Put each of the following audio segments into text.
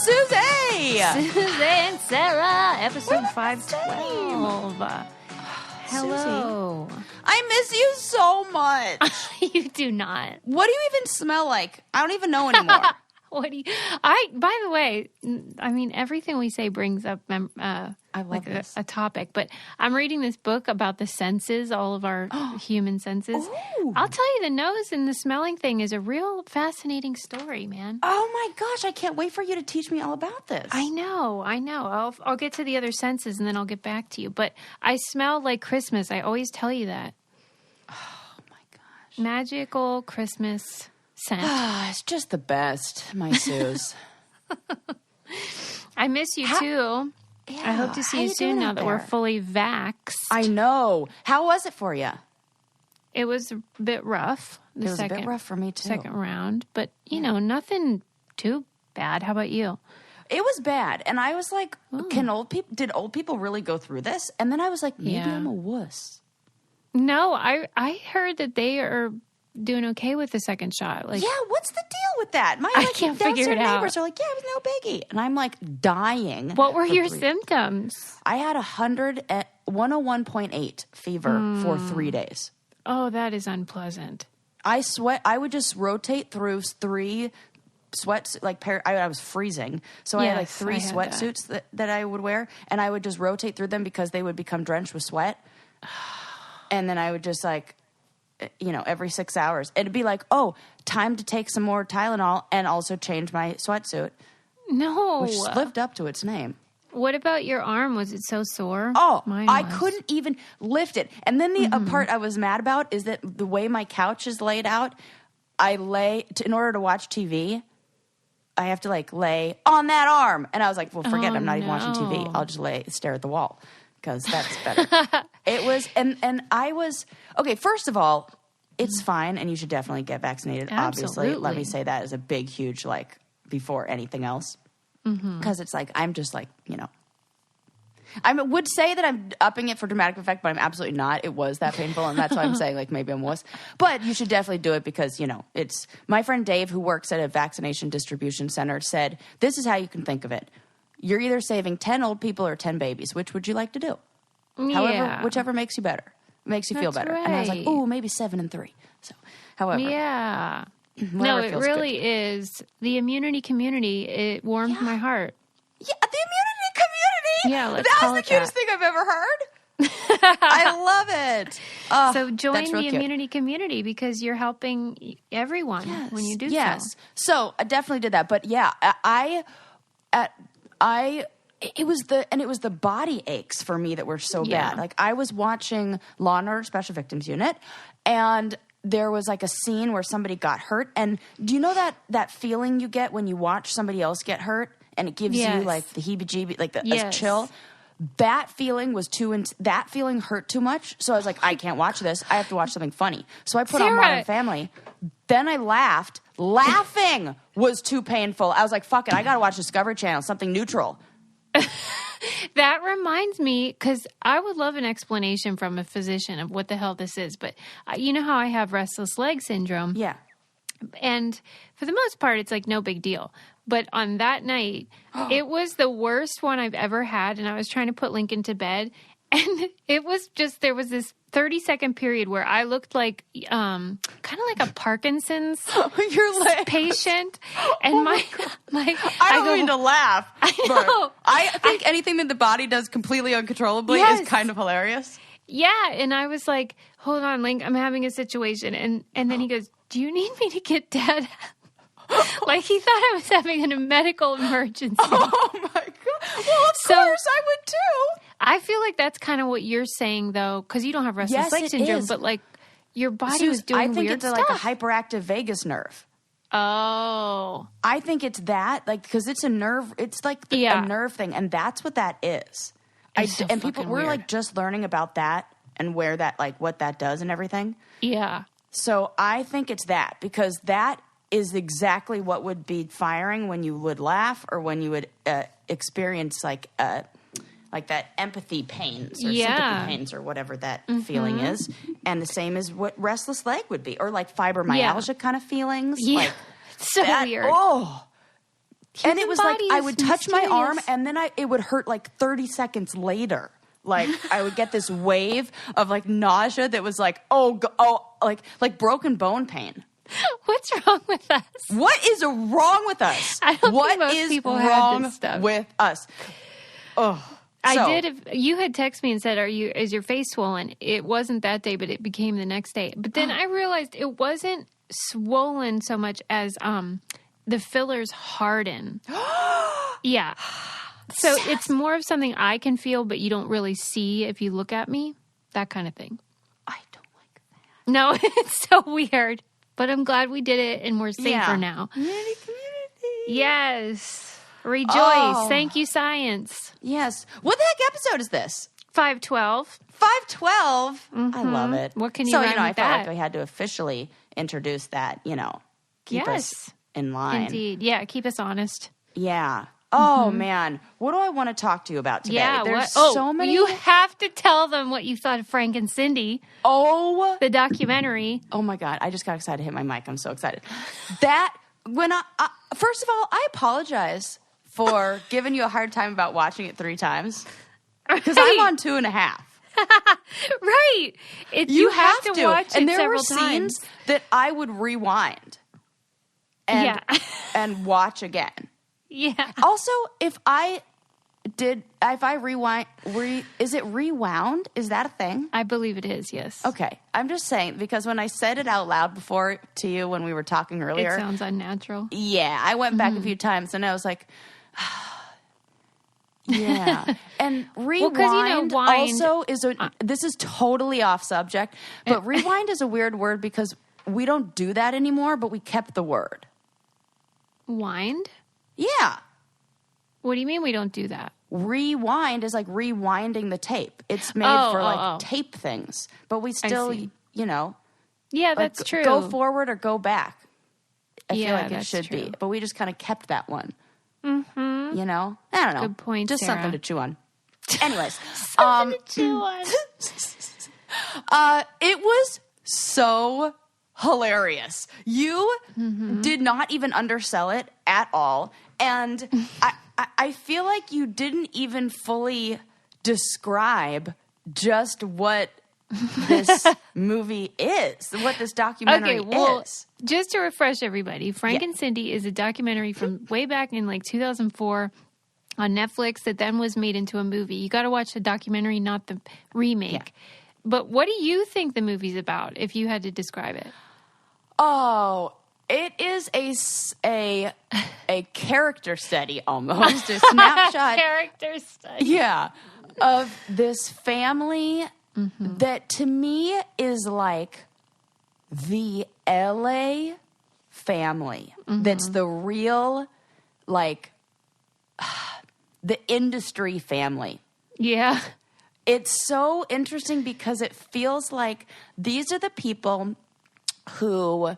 Susie! Susie and Sarah, episode 512. Hello. Susie, I miss you so much. You do not. What do you even smell like? I don't even know anymore. By the way, I mean, everything we say brings up I love this. a topic, but I'm reading this book about the senses, all of our human senses. Ooh. I'll tell you, the nose and the smelling thing is a real fascinating story, man. Oh my gosh, I can't wait for you to teach me all about this. I know. I'll get to the other senses and then I'll get back to you. But I smell like Christmas. I always tell you that. Oh my gosh. Magical Christmas scent. It's just the best, my Suze. I miss you too. Yeah, I hope to see you soon now that we're fully vaxxed. I know. How was it for you? It was a bit rough. It was a bit rough for me too. Second round, but you know, nothing too bad. How about you? It was bad, and I was like, did old people really go through this? And then I was like, maybe I'm a wuss. No, I heard that they are doing okay with the second shot. Like, yeah, what's the deal with that? I can't figure it out. Neighbors are like, yeah, it was no biggie, and I'm like dying. What were your symptoms? I had 101.8 fever for 3 days. Oh, that is unpleasant. I sweat. I would just rotate through 3 sweats, like I was freezing, so I had like 3 sweatsuits that I would wear, and I would just rotate through them because they would become drenched with sweat, and then I would just like, you know, every 6 hours, it'd be like, oh, time to take some more Tylenol and also change my sweatsuit. No, which lived up to its name. What about your arm? Was it so sore? Oh, Mine I was. couldn't even lift it. And then the part I was mad about is that the way my couch is laid out, in order to watch TV, I have to like lay on that arm. And I was like, well, forget it. I'm not even watching TV. I'll just stare at the wall because that's better. It was, and I was, okay, first of all, it's fine and you should definitely get vaccinated, Absolutely. obviously. Let me say that as a big, huge, like, before anything else. Because it's like, I'm just like, you know, I would say that I'm upping it for dramatic effect, but I'm absolutely not. It was that painful, and that's why I'm saying, like, maybe I'm wuss. But you should definitely do it because, you know, it's... My friend Dave, who works at a vaccination distribution center, said, this is how you can think of it. You're either saving 10 old people or 10 babies. Which would you like to do? Yeah. Whichever makes you better. Makes you feel better. Right. And I was like, ooh, maybe 7 and 3. So, however... Yeah. No, it really is. The immunity community, it warmed my heart. Yeah, the immunity community. Yeah, let's that call was it the cutest thing I've ever heard. I love it. So join the immunity community because you're helping everyone when you do so. Yes. So I definitely did that. But yeah, it was the body aches for me that were so bad. Like I was watching Law and Order Special Victims Unit, and there was like a scene where somebody got hurt. And do you know that feeling you get when you watch somebody else get hurt? And it gives you like the heebie-jeebie, like the chill. That feeling was that feeling hurt too much. So I was like, I can't watch this. I have to watch something funny. So I put on Modern Family. Then I laughed. Laughing was too painful. I was like, fuck it. I got to watch Discovery Channel, something neutral. That reminds me, because I would love an explanation from a physician of what the hell this is. But you know how I have restless leg syndrome? Yeah. And for the most part, it's like no big deal. But on that night, it was the worst one I've ever had. And I was trying to put Lincoln to bed. And it was just, there was this 30-second period where I looked like, kind of like a Parkinson's patient. And I don't mean to laugh. I know. I think anything that the body does completely uncontrollably is kind of hilarious. Yeah. And I was like, hold on, Link, I'm having a situation. And then he goes, do you need me to get Dad? Like he thought I was having a medical emergency. Oh my God. Well, of course I would too. I feel like that's kind of what you're saying though, because you don't have restless leg syndrome, but like your body was doing weird stuff. I think it's like a hyperactive vagus nerve. Oh. I think it's that, like, because it's a nerve, it's like a nerve thing, and that's what that is. And people, we're like just learning about that and where that, like, what that does and everything. Yeah. So I think it's that, because that is exactly what would be firing when you would laugh or when you would experience like that empathy pains or sympathy pains or whatever that feeling is. And the same as what restless leg would be, or like fibromyalgia kind of feelings. Yeah. Like so weird. Oh, And it was like I would touch my arm and then it would hurt like 30 seconds later. Like I would get this wave of like nausea that was like, like broken bone pain. What's wrong with us? What is wrong with us? I don't think most people have this stuff. With us? Oh. I did. You had texted me and said, is your face swollen? It wasn't that day, but it became the next day. But then I realized it wasn't swollen so much as the fillers harden. Yeah. So it's more of something I can feel, but you don't really see if you look at me. That kind of thing. I don't like that. No, it's so weird. But I'm glad we did it and we're safer now. Community. Yes. Rejoice. Thank you, science. Yes. What the heck episode is this? 512. 512? I love it. What can you run with I that? felt like I had to officially introduce that, keep us in line. Indeed. Yeah, keep us honest. Yeah. Oh, man. What do I want to talk to you about today? Yeah, There's so many. You have to tell them what you thought of Frank and Cindy. Oh. The documentary. Oh, my God. I just got excited to hit my mic. I'm so excited. First of all, I apologize for giving you a hard time about watching it 3 times. Because I'm on 2.5. Right. You have to watch it and there several were scenes that I would rewind and watch again. Yeah. Also, if I rewind, is it rewound? Is that a thing? I believe it is, yes. Okay. I'm just saying, because when I said it out loud before to you when we were talking earlier. It sounds unnatural. Yeah. I went back a few times and I was like, yeah. And rewind also is this is totally off subject, but rewind is a weird word because we don't do that anymore, but we kept the word. Wind? Yeah. What do you mean we don't do that? Rewind is like rewinding the tape. It's made for tape things, but we still, Yeah, that's true. Go forward or go back. I feel like it should true. be, but we just kind of kept that one. Mm-hmm. I don't know. Good point, Just Sarah. something to chew on. Anyways. Something to chew on. It was so hilarious. You did not even undersell it at all. And I feel like you didn't even fully describe just what this movie is, what this documentary is. Just to refresh everybody, Frank and Cindy is a documentary from way back in like 2004 on Netflix that then was made into a movie. You got to watch the documentary, not the remake. Yeah. But what do you think the movie's about, if you had to describe it? Oh, it is a character study almost, a snapshot. Character study. Yeah, of this family that to me is like the LA family. That's the real, like, the industry family. Yeah. It's so interesting because it feels like these are the people who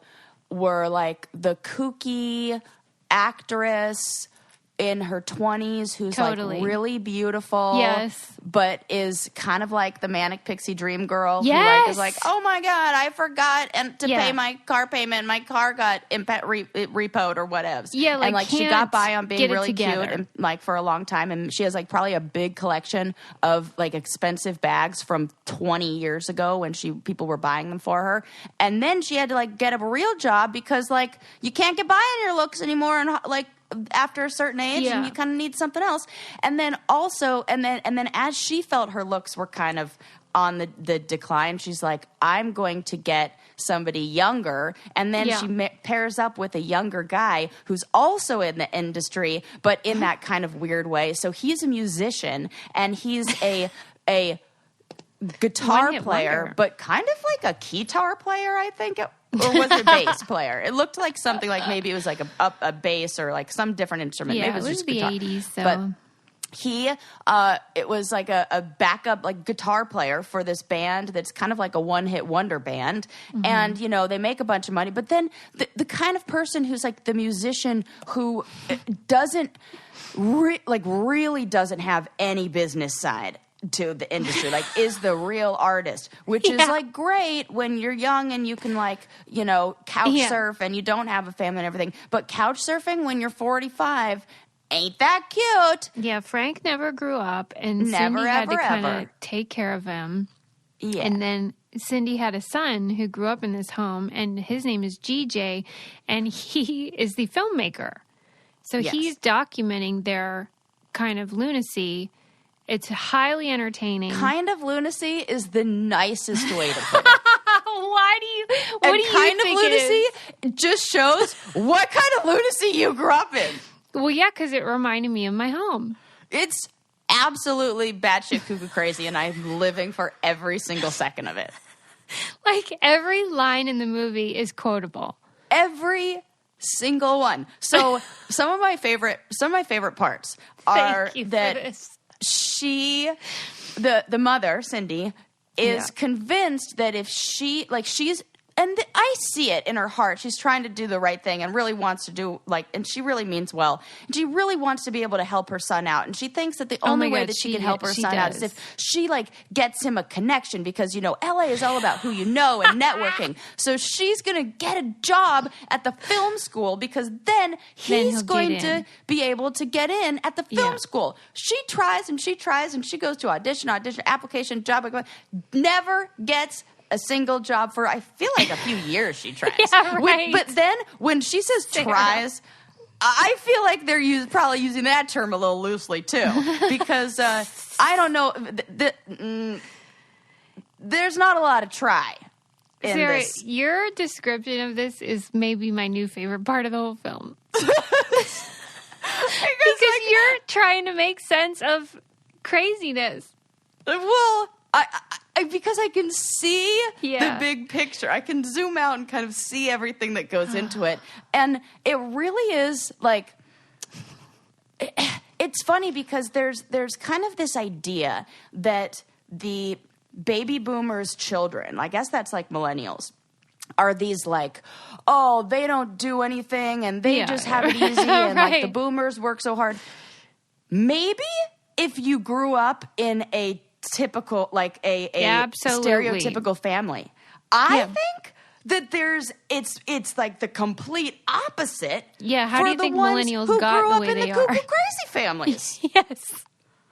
were like the kooky actress in her 20s who's like really beautiful. Yes. But is kind of like the manic pixie dream girl yes. who like is like, oh my God, I forgot to pay my car payment. My car got repoed or whatever. Yeah, like, and like she got by on being really cute and like for a long time. And she has like probably a big collection of like expensive bags from 20 years ago when people were buying them for her. And then she had to like get a real job because like you can't get by on your looks anymore and like after a certain age and you kind of need something else. And then also, and then as she felt her looks were kind of on the decline, she's like, I'm going to get somebody younger. And then she pairs up with a younger guy who's also in the industry, but in that kind of weird way. So he's a musician and he's a guitar player, but kind of like a keytar player, I think. Or was it a bass player? It looked like something like maybe it was like a bass or like some different instrument. Yeah, maybe it was just the guitar. 80s. So. But it was like a backup like guitar player for this band that's kind of like a one-hit wonder band. And, they make a bunch of money. But then the kind of person who's like the musician who doesn't really doesn't have any business side. to the industry, like is the real artist, which is like great when you're young and you can like, you know, couch surf and you don't have a family and everything. But couch surfing when you're 45 ain't that cute. Yeah, Frank never grew up, and Cindy had to kind of take care of him. Yeah. And then Cindy had a son who grew up in this home, and his name is GJ, and he is the filmmaker. So he's documenting their kind of lunacy. It's highly entertaining. Kind of lunacy is the nicest way to put it. What do you kind think of lunacy just shows what kind of lunacy you grew up in. Well, yeah, because it reminded me of my home. It's absolutely batshit cuckoo crazy, and I'm living for every single second of it. Like, every line in the movie is quotable. Every single one. So some of my favorite parts are that the mother, Cindy, is convinced that if she, like, I see it in her heart. She's trying to do the right thing and really wants to do, like, and she really means well. And she really wants to be able to help her son out. And she thinks that the only way that she can help her son out is if she, like, gets him a connection, because, you know, LA is all about who you know and networking. So she's going to get a job at the film school, because then he's going to be able to get in at the film school. She tries and she tries and she goes to audition, application, job, never gets a single job for, I feel like, a few years she tries. Yeah, right. But then when she says tries, I feel like they're probably using that term a little loosely too, because I don't know. There's not a lot of try in Sarah, this. Your description of this is maybe my new favorite part of the whole film. because you're trying to make sense of craziness. Well, because I can see the big picture. I can zoom out and kind of see everything that goes into it. And it really is like, it's funny because there's kind of this idea that the baby boomers' children, I guess that's like millennials, are these like, oh, they don't do anything and they just have it easy and like the boomers work so hard. Maybe if you grew up in a typical, like a stereotypical family, I think that it's like the complete opposite. Yeah, how do you think millennials got the way they are? Cuckoo crazy families. Yes.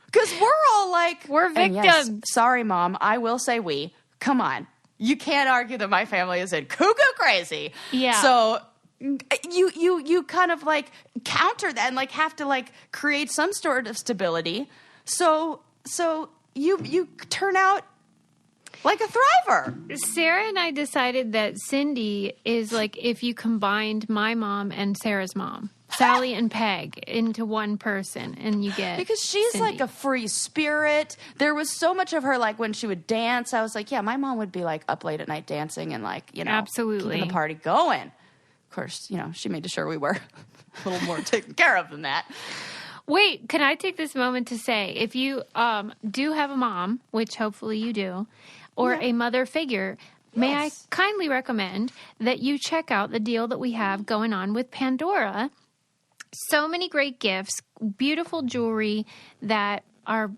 Because we're all like, we're victims. Yes, sorry, Mom. I will say we. Come on. You can't argue that my family is in cuckoo crazy. Yeah. So you kind of like counter that and like have to like create some sort of stability. So you turn out like a thriver. Sarah and I decided that Cindy is like if you combined my mom and Sarah's mom, Sally and Peg, into one person, and you get because she's Cindy. Like a free spirit. There was so much of her, like when she would dance, I was like, yeah, my mom would be like up late at night dancing and like, you know, absolutely keeping the party going. Of course, you know, she made sure we were a little more taken care of than that. Wait, can I take this moment to say, if you do have a mom, which hopefully you do, or a mother figure, may I kindly recommend that you check out the deal that we have going on with Pandora. So many great gifts, beautiful jewelry that are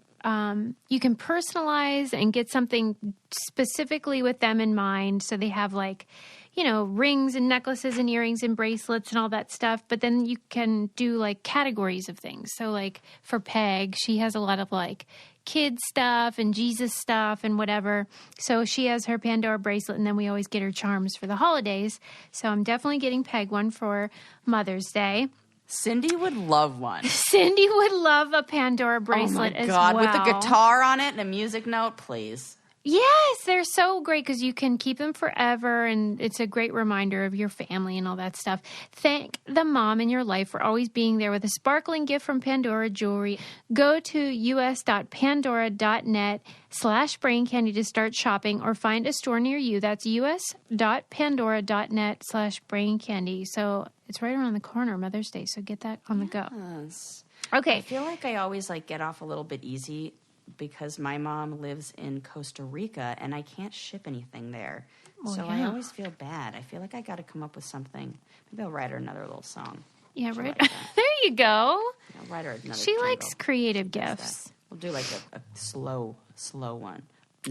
you can personalize and get something specifically with them in mind. So they have like, you know, rings and necklaces and earrings and bracelets and all that stuff. But then you can do like categories of things. So like for Peg, she has a lot of like kids stuff and Jesus stuff and whatever. So she has her Pandora bracelet, and then we always get her charms for the holidays. So I'm definitely getting Peg one for Mother's Day. Cindy would love one. Cindy would love a Pandora bracelet as well. Oh my God, with a guitar on it and a music note, please. Yes, they're so great because you can keep them forever, and it's a great reminder of your family and all that stuff. Thank the mom in your life for always being there with a sparkling gift from Pandora Jewelry. Go to us.pandora.net/braincandy to start shopping, or find a store near you. That's us.pandora.net/braincandy. So it's right around the corner, Mother's Day, so get that on the go. Yes. Okay. I feel like I always like get off a little bit easy because my mom lives in Costa Rica and I can't ship anything there. I always feel bad. I feel like I got to come up with something. Maybe I'll write her another little song. Yeah, right. There you go. I'll write her another She jingle. likes creative gifts. We'll do like a slow slow one.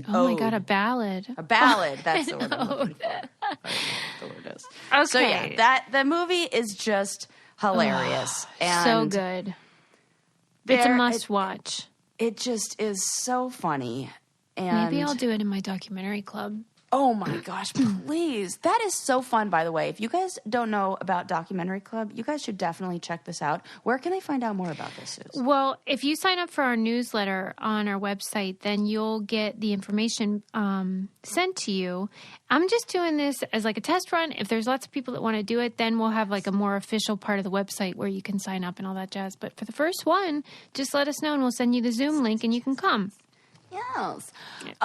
Oh my God, a ballad. A ballad. That's the word I'm looking for. I don't know what the word is. Okay. So yeah, the movie is just hilarious. And so good. It's a must watch. It just is so funny. And maybe I'll do it in my documentary club. Oh my gosh, please. That is so fun, by the way. If you guys don't know about Documentary Club, you guys should definitely check this out. Where can they find out more about this, Suze? Well, if you sign up for our newsletter on our website, then you'll get the information sent to you. I'm just doing this as like a test run. If there's lots of people that want to do it, then we'll have like a more official part of the website where you can sign up and all that jazz. But for the first one, just let us know and we'll send you the Zoom link and you can come. Yes.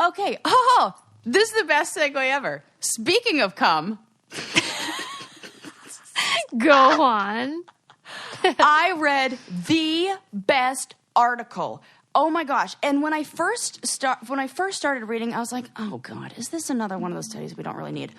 Okay. Oh, this is the best segue ever. Speaking of cum. Go on. I read the best article. Oh my gosh. And when I first started reading, I was like, oh God, is this another one of those studies we don't really need?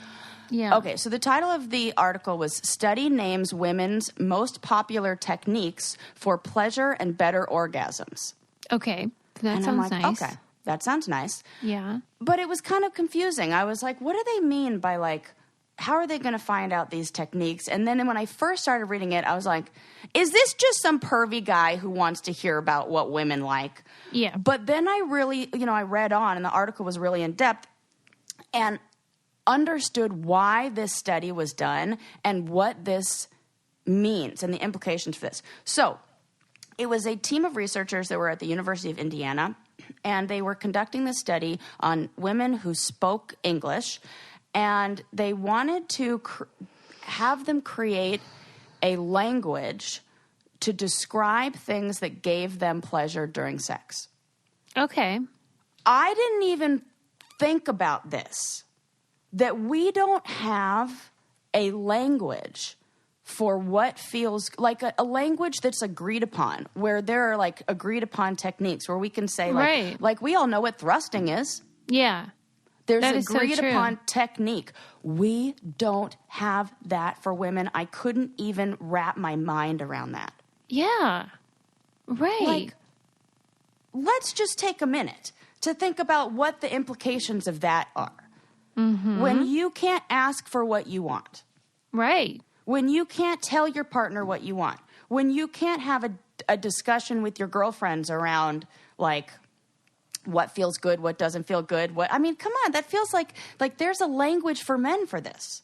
Yeah. Okay, so the title of the article was Study Names Women's Most Popular Techniques for Pleasure and Better Orgasms. Okay. That sounds nice. Okay. That sounds nice. Yeah. But it was kind of confusing. I was like, what do they mean by like, how are they going to find out these techniques? And then when I first started reading it, I was like, is this just some pervy guy who wants to hear about what women like? Yeah. But then I really, I read on and the article was really in depth and understood why this study was done and what this means and the implications for this. So it was a team of researchers that were at the University of Indiana, and they were conducting this study on women who spoke English, and they wanted to have them create a language to describe things that gave them pleasure during sex. Okay. I didn't even think about this, that we don't have a language for what feels like a language that's agreed upon, where there are like agreed upon techniques where we can say like we all know what thrusting is. Yeah. There's agreed upon technique. We don't have that for women. I couldn't even wrap my mind around that. Yeah. Right. Like, let's just take a minute to think about what the implications of that are. Mm-hmm. When you can't ask for what you want. Right. When you can't tell your partner what you want. When you can't have a discussion with your girlfriends around, like, what feels good, what doesn't feel good. Come on, that feels like there's a language for men for this.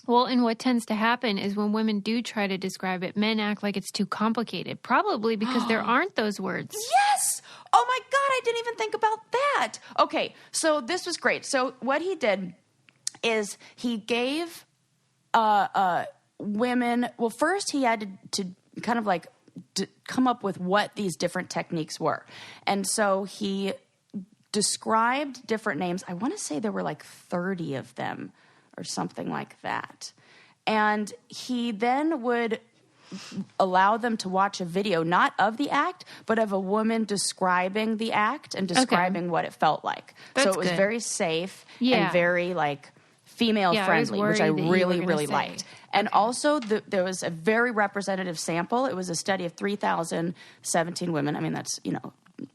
Well, and what tends to happen is when women do try to describe it, men act like it's too complicated, probably because there aren't those words. Yes! Oh my God, I didn't even think about that. Okay, so this was great. So what he did is he gave women, well, first he had to kind of like come up with what these different techniques were. And so he described different names. I want to say there were like 30 of them or something like that. And he then would allow them to watch a video, not of the act, but of a woman describing the act and describing what it felt like. That's so it was good. very safe and very like female friendly, which I really, really liked. And also there was a very representative sample. It was a study of 3,017 women. I mean, that's,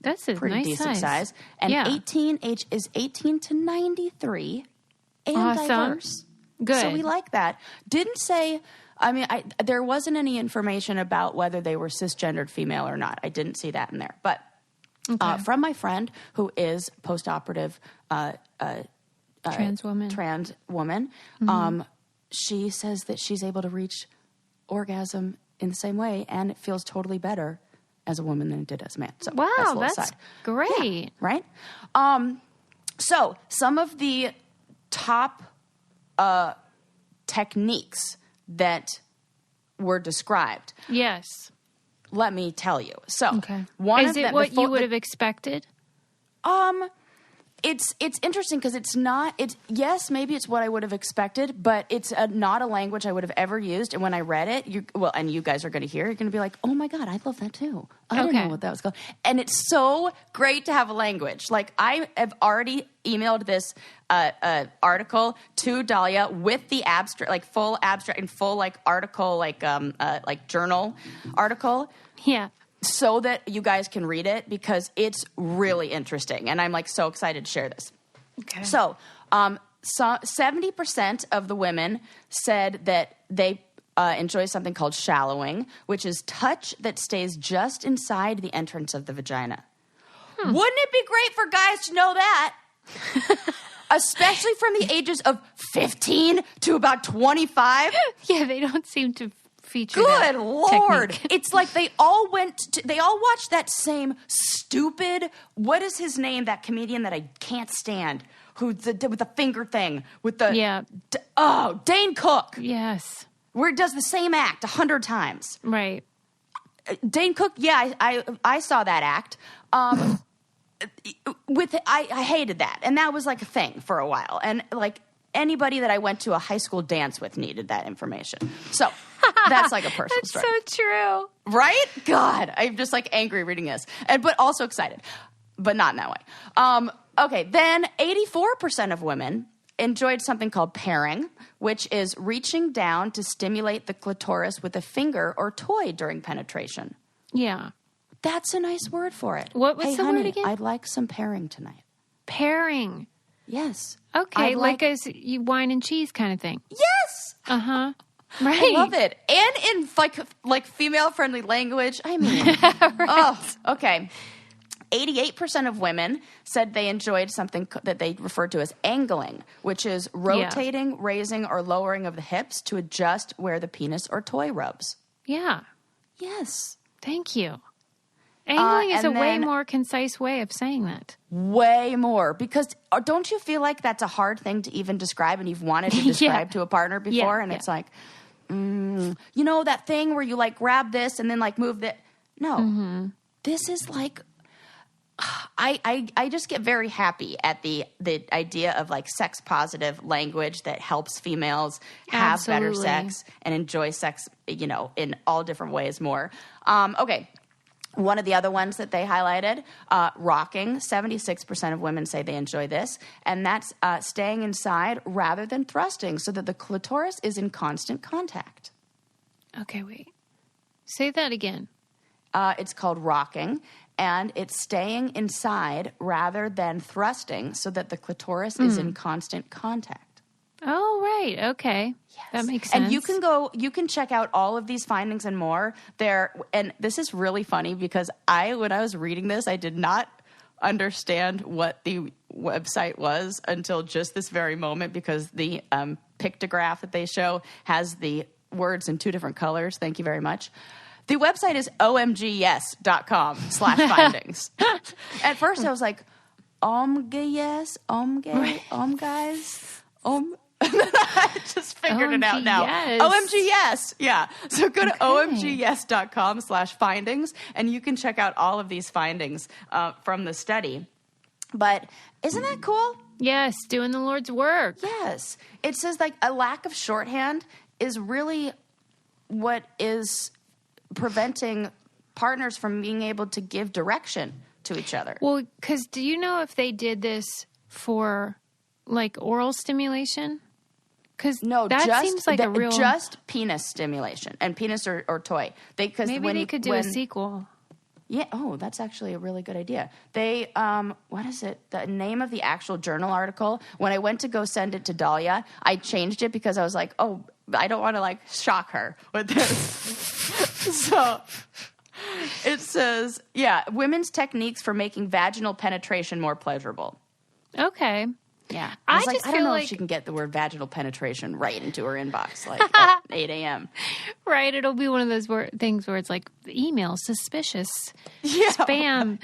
that's a pretty nice decent size. And age is 18 to 93 and diverse. Good. So we like that. Didn't say, there wasn't any information about whether they were cisgendered female or not. I didn't see that in there. But from my friend who is post-operative trans woman, mm-hmm. She says that she's able to reach orgasm in the same way, and it feels totally better as a woman than it did as a man. So wow, that's great. Yeah, right? So some of the top techniques that were described. Yes. Let me tell you. So is it what you would have expected? It's interesting because yes, maybe it's what I would have expected, but it's not a language I would have ever used. And when I read it, and you guys are going to hear, you're going to be like, oh my God, I love that too. I didn't know what that was called. And it's so great to have a language. Like I have already emailed this article to Dahlia with the abstract, like full abstract and full like article, like journal article. Yeah. so that you guys can read it because it's really interesting. And I'm like so excited to share this. Okay. So 70% of the women said that they enjoy something called shallowing, which is touch that stays just inside the entrance of the vagina. Wouldn't it be great for guys to know that? Especially from the ages of 15 to about 25. Yeah, they don't seem to feature Good that Lord. technique. It's like they all watched that same stupid, what is his name, that comedian that I can't stand, with the finger thing, with the... Yeah. Dane Cook. Yes. Where it does the same act 100 times. Right. Dane Cook, yeah, I saw that act. I hated that. And that was like a thing for a while. And like anybody that I went to a high school dance with needed that information. So that's like a personal That's story. so true. Right? God, I'm just like angry reading this. But also excited. But not in that way. Okay, then 84% of women enjoyed something called pairing, which is reaching down to stimulate the clitoris with a finger or toy during penetration. Yeah. That's a nice word for it. What's hey, the honey, word again? I'd like some pairing tonight. Pairing. Yes. Okay, like a wine and cheese kind of thing. Yes. Uh-huh. Right. I love it. And in like female-friendly language. I mean. Right. Okay. 88% of women said they enjoyed something that they referred to as angling, which is rotating, raising, or lowering of the hips to adjust where the penis or toy rubs. Yeah. Yes. Thank you. Angling is a way then, more concise way of saying that. Way more. Because don't you feel like that's a hard thing to even describe and you've wanted to describe to a partner before? And it's like, you know, that thing where you like grab this and then like move that. No. This is like... I just get very happy at the idea of like sex positive language that helps females have better sex and enjoy sex, you know, in all different ways more. Okay. One of the other ones that they highlighted, rocking. 76% of women say they enjoy this. And that's staying inside rather than thrusting so that the clitoris is in constant contact. Okay, wait. Say that again. It's called rocking. And it's staying inside rather than thrusting so that the clitoris is in constant contact. Oh, right. Okay. Yes. That makes sense. And you can check out all of these findings and more there. And this is really funny because when I was reading this, I did not understand what the website was until just this very moment because the pictograph that they show has the words in two different colors. Thank you very much. The website is omgyes.com/findings. At first I was like, omgyes, omguys. I just figured it out now. OMGYes. Yeah. So go to omgyes.com/findings and you can check out all of these findings from the study. But isn't that cool? Yes, doing the Lord's work. Yes. It says like a lack of shorthand is really what is preventing partners from being able to give direction to each other. Well, because do you know if they did this for like oral stimulation? Because that seems like a real... Just penis stimulation and penis or toy. Maybe they could do a sequel. Yeah. Oh, that's actually a really good idea. They, what is it? The name of the actual journal article. When I went to go send it to Dahlia, I changed it because I was like, oh, I don't want to like shock her with this. So it says, women's techniques for making vaginal penetration more pleasurable. Okay. Yeah. I don't know if she can get the word vaginal penetration right into her inbox like at 8 a.m. Right. It'll be one of those things where it's like email suspicious, spam.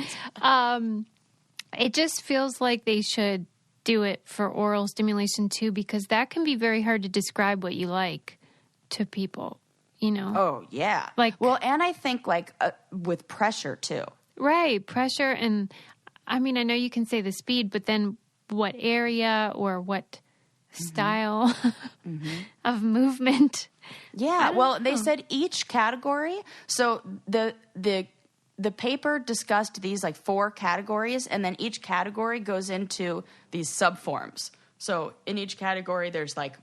It just feels like they should do it for oral stimulation too, because that can be very hard to describe what you like to people, you know? Oh, yeah. And I think with pressure too. Right. Pressure. And I mean, I know you can say the speed, but then what area or what style of movement. Yeah. Well, they said each category. So the paper discussed these like 4 categories, and then each category goes into these subforms. So in each category, there's like,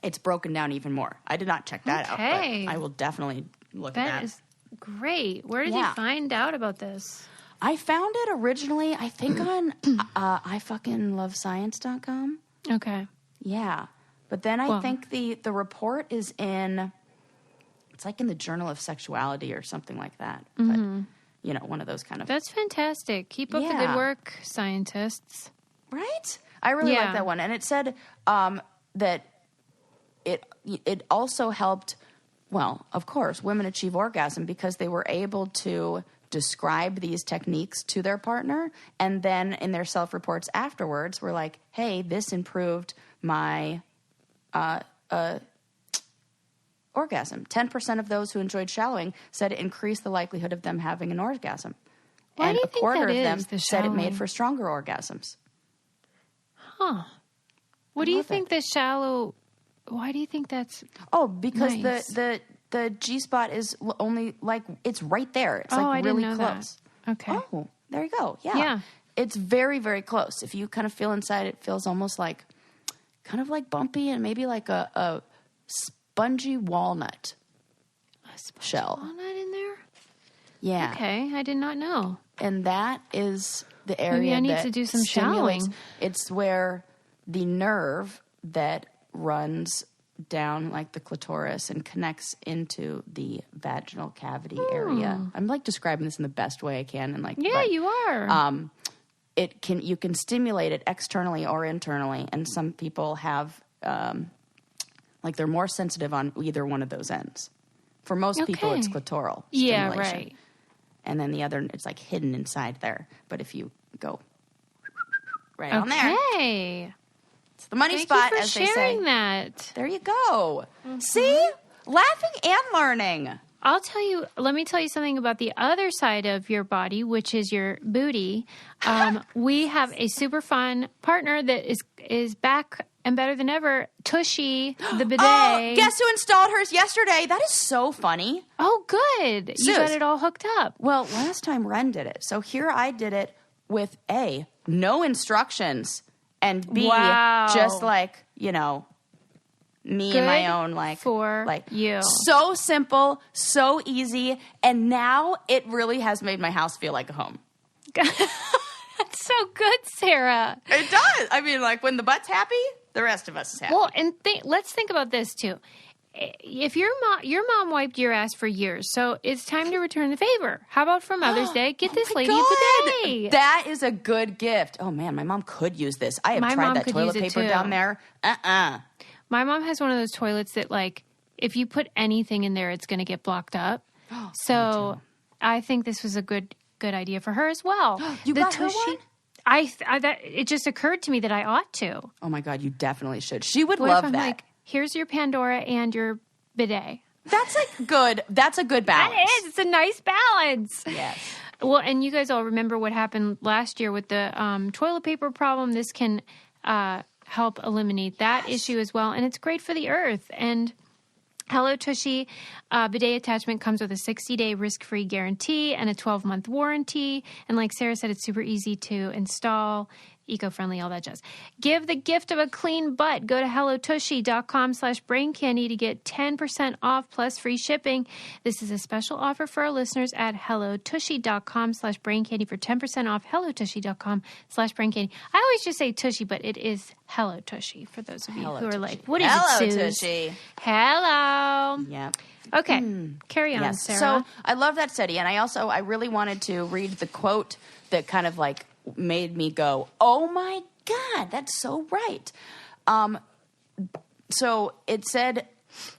it's broken down even more. I did not check that out, but I will definitely look at that. great. Where did you find out about this? I found it originally, I think, on ifuckinglovescience.com. Okay. Yeah. But then I think the report is in, it's like in the Journal of Sexuality or something like that. Mm-hmm. But, you know, one of those kind of. That's fantastic. Keep up the good work, scientists. Right? I really like that one. And it said that it also helped, well, of course, women achieve orgasm because they were able to describe these techniques to their partner, and then in their self-reports afterwards were like, hey, this improved my orgasm. 10% of those who enjoyed shallowing said it increased the likelihood of them having an orgasm. Why and do you a think quarter that of them is, said it made for stronger orgasms. Huh. What do you think the shallow... Why do you think that's because nice? the G-spot is only, like, it's right there. It's, like, I really didn't know close. That. Okay. Oh, there you go. Yeah. It's very, very close. If you kind of feel inside, it feels almost like, kind of like bumpy and maybe like a spongy walnut shell. Walnut in there? Yeah. Okay, I did not know. And that is the area Maybe I need that to do some stimulates. shallowing. It's where the nerve that runs down like the clitoris and connects into the vaginal cavity area. I'm like describing this in the best way I can, and like you are. You can stimulate it externally or internally, and some people have like they're more sensitive on either one of those ends. For most people, it's clitoral stimulation. Yeah, right. And then the other, it's like hidden inside there. But if you go on there, it's the money spot, as they say. Thank you for sharing that. There you go. See? Laughing and learning. Let me tell you something about the other side of your body, which is your booty. We have a super fun partner that is back and better than ever. Tushy, the bidet. Oh, guess who installed hers yesterday? That is so funny. Oh, good. You got it all hooked up. Well, last time Ren did it. So here I did it with A, no instructions, and B, just like, you know, me and my own, like, for you. So simple, so easy, and now it really has made my house feel like a home. That's so good, Sarah. It does. I mean, like, when the butt's happy, the rest of us is happy. Well, and let's think about this too. If your mom wiped your ass for years, so it's time to return the favor. How about for Mother's Day, get this lady a bidet? That is a good gift. Oh man, my mom could use this. I have tried that toilet paper down there. My mom has one of those toilets that, like, if you put anything in there, it's going to get blocked up. So I think this was a good idea for her as well. You got her one? It just occurred to me that I ought to. Oh my God, you definitely should. She would love that. Like, here's your Pandora and your bidet. That's like good. That's a good balance. That is. It's a nice balance. Yes. Well, and you guys all remember what happened last year with the toilet paper problem. This can help eliminate that issue as well. And it's great for the earth. And Hello Tushy bidet attachment comes with a 60-day risk-free guarantee and a 12-month warranty. And like Sarah said, it's super easy to install, eco-friendly, all that jazz. Give the gift of a clean butt. Go to hellotushy.com/braincandy to get 10% off plus free shipping. This is a special offer for our listeners at hellotushy.com/braincandy for 10% off. hellotushy.com/braincandy. I always just say Tushy, but it is Hello Tushy for those of you who are like, what is it, Suze? Tushy. Hello. Yeah. Okay. Carry on, Sarah. So I love that study. And I really wanted to read the quote that kind of like made me go, oh my God, that's so right. So it said,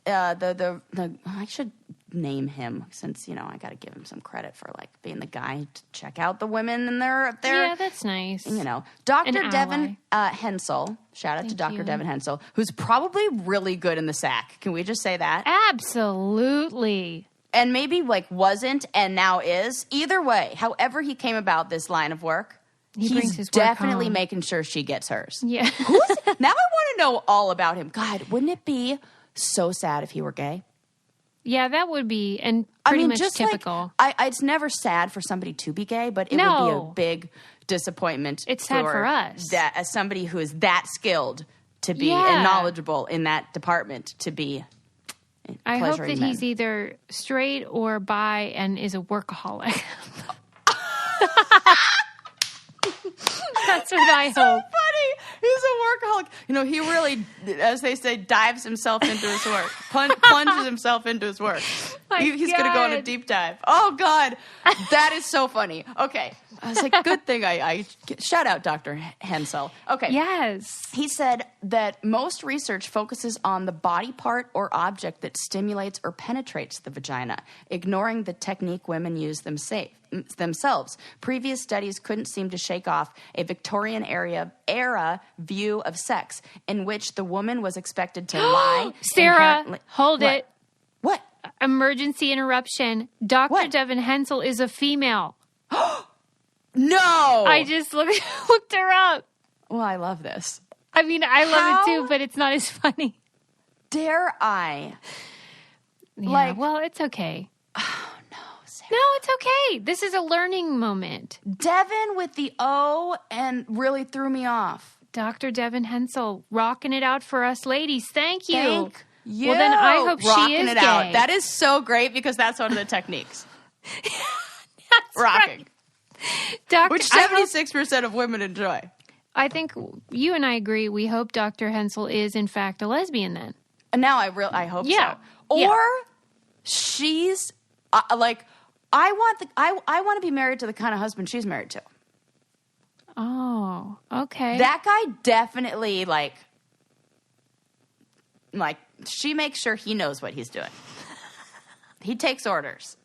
I should name him since, you know, I got to give him some credit for like being the guy to check out the women and they're yeah, that's nice. You know, Dr. Devin Hensel, shout out to Dr. Devin Hensel, who's probably really good in the sack. Can we just say that? Absolutely. And maybe like wasn't and now is. Either way, however he came about this line of work, he's definitely making sure she gets hers. Yeah. Now I want to know all about him. God, wouldn't it be so sad if he were gay? Yeah, that would be, and pretty much just typical. Like, it's never sad for somebody to be gay, but it would be a big disappointment. It's sad for us. That, as somebody who is that skilled to be and knowledgeable in that department to be I hope that pleasuring men. he's either straight or bi and is a workaholic. That's what I hope. Funny. He's a workaholic. He really, as they say, dives himself into his work. Plunges himself into his work. He's going to go on a deep dive. Oh, God. That is so funny. Okay. I was like, good thing I shout out Dr. Hensel. Okay. Yes. He said that most research focuses on the body part or object that stimulates or penetrates the vagina, ignoring the technique women use themselves. Previous studies couldn't seem to shake off a Victorian era view of sex in which the woman was expected to lie. Sarah, hold What? it. What? Emergency interruption. Dr. What? Devin Hensel is a female. No! I just looked her up. Well, I love this. I mean, I love it too, but it's not as funny. Dare I? Yeah, well, it's okay. Oh, no, Sarah. No, it's okay. This is a learning moment. Devin with the O and really threw me off. Dr. Devin Hensel, rocking it out for us ladies. Thank you. Thank you. Well, then I hope she is it gay. out. That is so great because that's one of the techniques. That's Rocking. right. Doctor, Which 76% of women enjoy. I think you and I agree. We hope Dr. Hensel is, in fact, a lesbian then. And now I hope Yeah. so. Or Yeah. she's I want to be married to the kind of husband she's married to. Oh, okay. That guy definitely like she makes sure he knows what he's doing. He takes orders.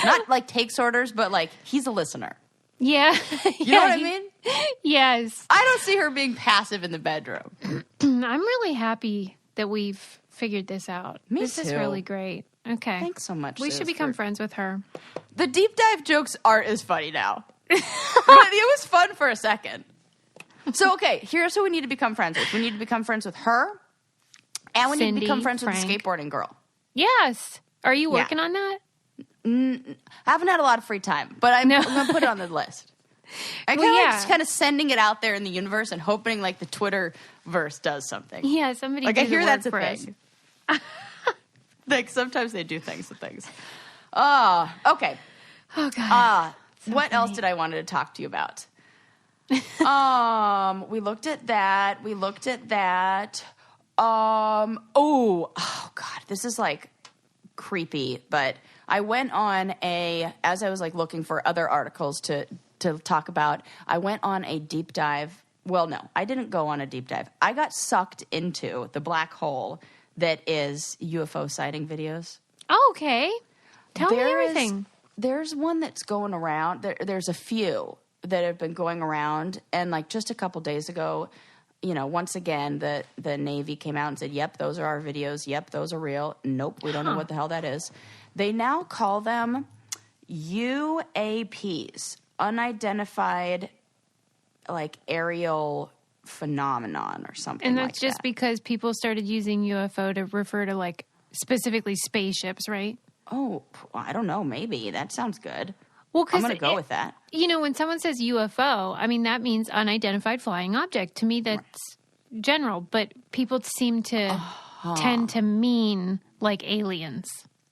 Not like takes orders, but like he's a listener. Yeah. You know what I mean? Yes. I don't see her being passive in the bedroom. I'm really happy that we've figured this out. This is too. really great. Okay. Thanks so much. We Sis, should become for- friends with her. The deep dive jokes aren't as funny now. But it was fun for a second. So, okay, here's who we need to become friends with. We need to become friends with her, and we need Cindy, to become friends with Frank. the skateboarding girl. Yes. Are you working on that? I haven't had a lot of free time, but I'm going to put it on the list. I kind of yeah. kind of sending it out there in the universe and hoping like the Twitterverse does something. Yeah, somebody Like do I the hear work that's a for us. thing. Like sometimes they do things with things. Okay. Oh, God. What else did I wanted to talk to you about? We looked at that. Oh God, this is like creepy, but I went on as I was like looking for other articles to talk about, I went on a deep dive. Well, no, I didn't go on a deep dive. I got sucked into the black hole that is UFO sighting videos. Oh, okay. Tell me everything. There's one that's going around. There's a few that have been going around, and like just a couple days ago, once again, the Navy came out and said, yep, those are our videos. Yep, those are real. Nope, we don't know what the hell that is. They now call them UAPs, unidentified, like aerial phenomenon or something And like that's just that. because people started using UFO to refer to like specifically spaceships, right? Oh, I don't know. Maybe. That sounds good. Well, I'm going to go with that. When someone says UFO, I mean, that means unidentified flying object. To me, that's general, but people seem to tend to mean like aliens.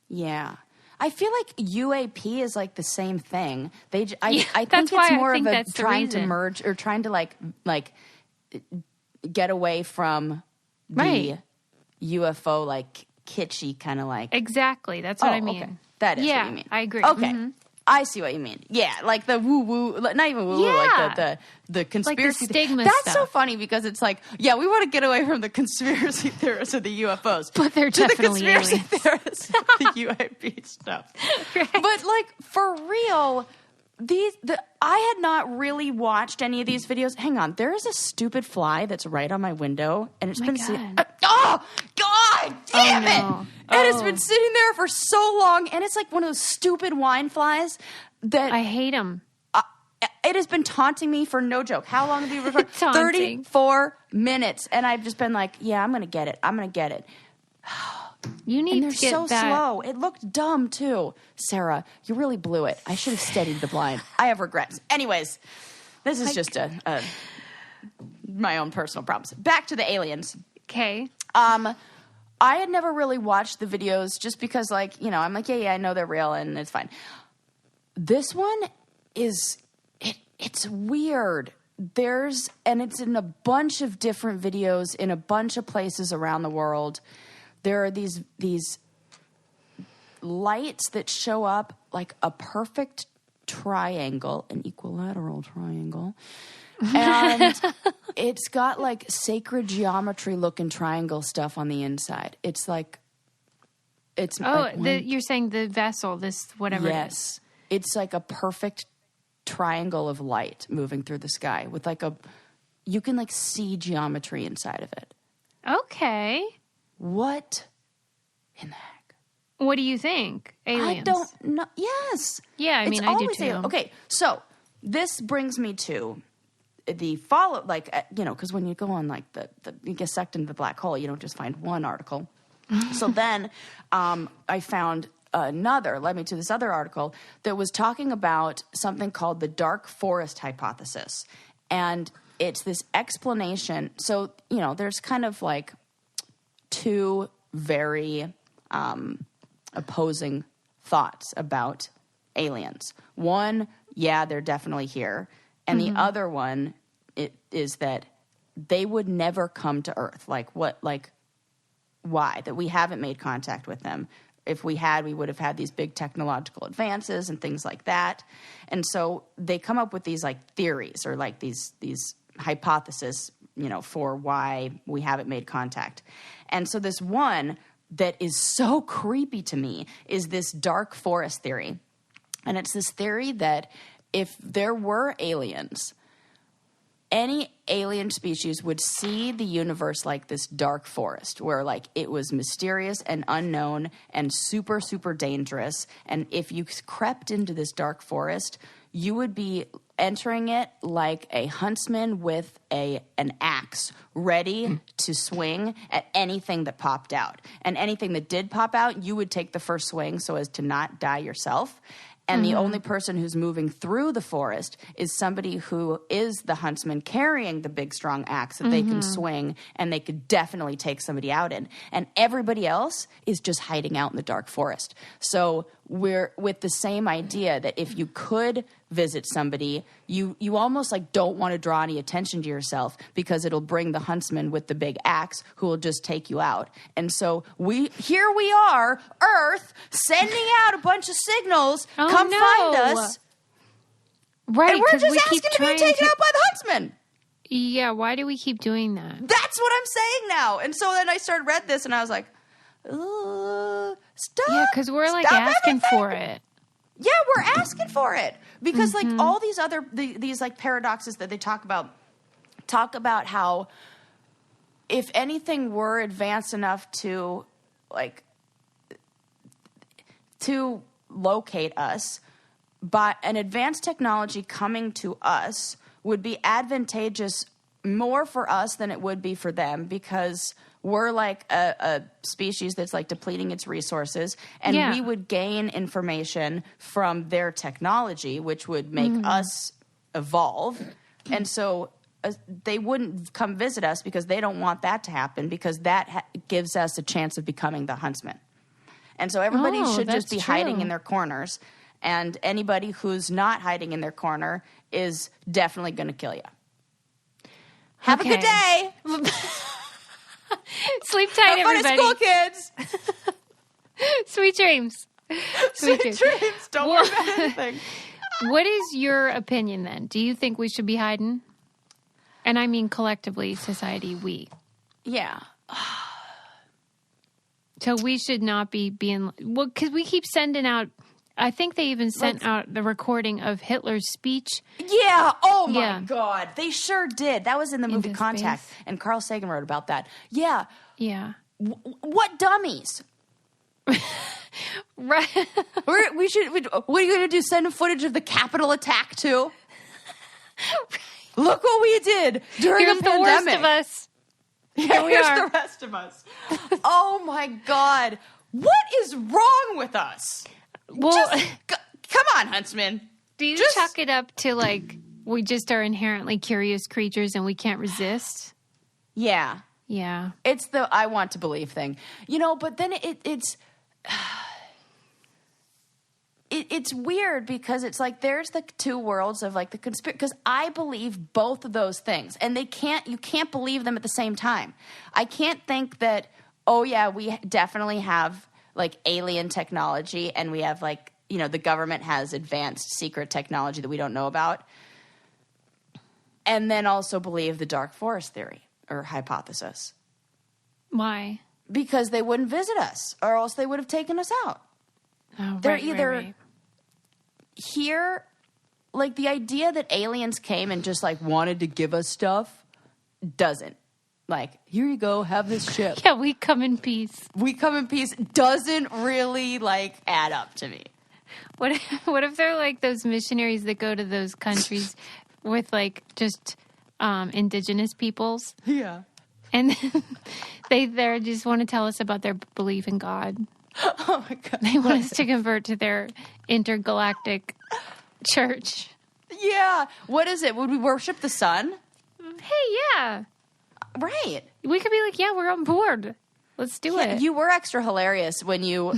Yeah. I feel like UAP is like the same thing. I that's think why it's I more think of a that's the trying to reason. merge or trying to like get away from the Right. UFO like kitschy kind of like. Exactly. That's what I mean. Okay. That is yeah, what you mean. I agree. Okay. Mhm. I see what you mean. Yeah, like the woo-woo, not even woo-woo, Yeah. like the conspiracy. stigma That's so stuff. funny because it's like, yeah, we want to get away from the conspiracy theorists of the UFOs. But they're to definitely the conspiracy aliens. theorists of the UAP stuff. Right. But like, for real, I had not really watched any of these videos. Hang on, there is a stupid fly that's right on my window, and it's been sitting. God. Oh God, damn no. it! And it's Oh. been sitting there for so long, and it's like one of those stupid wine flies that I hate them. it has been taunting me for no joke. How long have you recorded? Taunting. 34 minutes, and I've just been like, yeah, I'm gonna get it. You And need they're to get so that. slow. It looked dumb, too. Sarah, you really blew it. I should have steadied the blind. I have regrets. Anyways, this is just my own personal problems. Back to the aliens. Okay. I had never really watched the videos just because, like, you know, I'm like, yeah, I know they're real and it's fine. This one is, it's weird. And it's in a bunch of different videos in a bunch of places around the world. There are these lights that show up like a perfect triangle, an equilateral triangle. And it's got like sacred geometry looking triangle stuff on the inside. It's like, it's you're saying the vessel, this whatever. Yes. It's like a perfect triangle of light moving through the sky with like you can like see geometry inside of it. Okay. What in the heck? What do you think? Aliens? I don't know. Yes. Yeah, I mean, I do too. Okay, so this brings me to the follow, like, you know, because when you go on like you get sucked into the black hole, you don't just find one article. So then I found led me to this other article that was talking about something called the dark forest hypothesis. And it's this explanation. So, you know, there's kind of like two very opposing thoughts about aliens. One, yeah, they're definitely here. And the other one is that they would never come to Earth. Like, why? That we haven't made contact with them. If we had, we would have had these big technological advances and things like that. And so they come up with these like theories or like these hypotheses, you know, for why we haven't made contact. And so this one that is so creepy to me is this dark forest theory. And it's this theory that if there were aliens, any alien species would see the universe like this dark forest where like it was mysterious and unknown and super, super dangerous. And if you crept into this dark forest, you would be entering it like a huntsman with an axe ready to swing at anything that popped out. And anything that did pop out, you would take the first swing so as to not die yourself. And the only person who's moving through the forest is somebody who is the huntsman carrying the big, strong axe that they can swing and they could definitely take somebody out in. And everybody else is just hiding out in the dark forest. So we're with the same idea that if you could visit somebody, you almost like don't want to draw any attention to yourself because it'll bring the huntsman with the big axe who will just take you out. And so here we are, Earth, sending out a bunch of signals, come find us. Right, and we're just asking to be taken out by the huntsman. Yeah, why do we keep doing that? That's what I'm saying now. And so then I read this and I was like, stop. Yeah, because we're like asking for it. Yeah, we're asking for it because like all these other these like paradoxes that they talk about how if anything were advanced enough to locate us, but an advanced technology coming to us would be advantageous more for us than it would be for them because we're like a species that's like depleting its resources, and we would gain information from their technology, which would make us evolve. And so they wouldn't come visit us because they don't want that to happen because that gives us a chance of becoming the huntsman. And so everybody should just be hiding in their corners, and anybody who's not hiding in their corner is definitely going to kill you. Have a good day. Sleep tight, everybody. Have fun at school, kids. Sweet dreams. Sweet dreams. Don't worry about anything. What is your opinion then? Do you think we should be hiding? And I mean collectively, society, we. Yeah. So we should not be being... Well, because we keep sending out... I think they even sent out the recording of Hitler's speech. Yeah. Oh, my God. They sure did. That was in the movie Contact. Space. And Carl Sagan wrote about that. Yeah. Yeah. What dummies? Right. What are you going to do? Send footage of the Capitol attack, too? Look what we did during Here's the pandemic. Worst of us. Yeah, here's the rest of us. Oh, my God. What is wrong with us? Well, come on, Huntsman. Do you chalk it up to, like, we just are inherently curious creatures and we can't resist? Yeah. Yeah. It's the I want to believe thing. But then it's weird because it's like there's the two worlds of like the conspiracy, because I believe both of those things, and you can't believe them at the same time. I can't think that, oh yeah, we definitely have like alien technology, and we have like, the government has advanced secret technology that we don't know about, and then also believe the dark forest theory or hypothesis. Why? Because they wouldn't visit us, or else they would have taken us out. Oh, They're right, either right. here, like the idea that aliens came and just like wanted to give us stuff doesn't. Like, here you go, have this ship. Yeah, we come in peace. We come in peace doesn't really like add up to me. What if they're like those missionaries that go to those countries with like just indigenous peoples? Yeah. And they just want to tell us about their belief in God. Oh my God. They want us to convert to their intergalactic church. Yeah. What is it? Would we worship the sun? Hey, yeah. Right. We could be like, yeah, we're on board. Let's do it. You were extra hilarious when you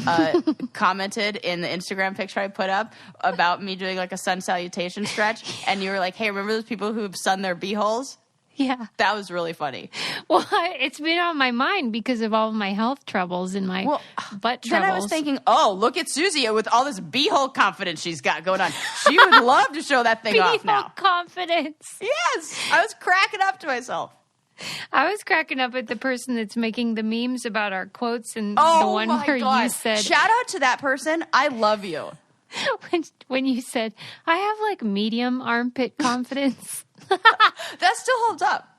commented in the Instagram picture I put up about me doing like a sun salutation stretch. And you were like, hey, remember those people who've sunned their beeholes? Yeah. That was really funny. Well, it's been on my mind because of all of my health troubles and my butt troubles. Then I was thinking, oh, look at Susie with all this beehole confidence she's got going on. She would love to show that thing off now. Beehole confidence. Yes. I was cracking up to myself. I was cracking up at the person that's making the memes about our quotes and the one where you said... Shout out to that person. I love you. When you said, I have like medium armpit confidence. That still holds up.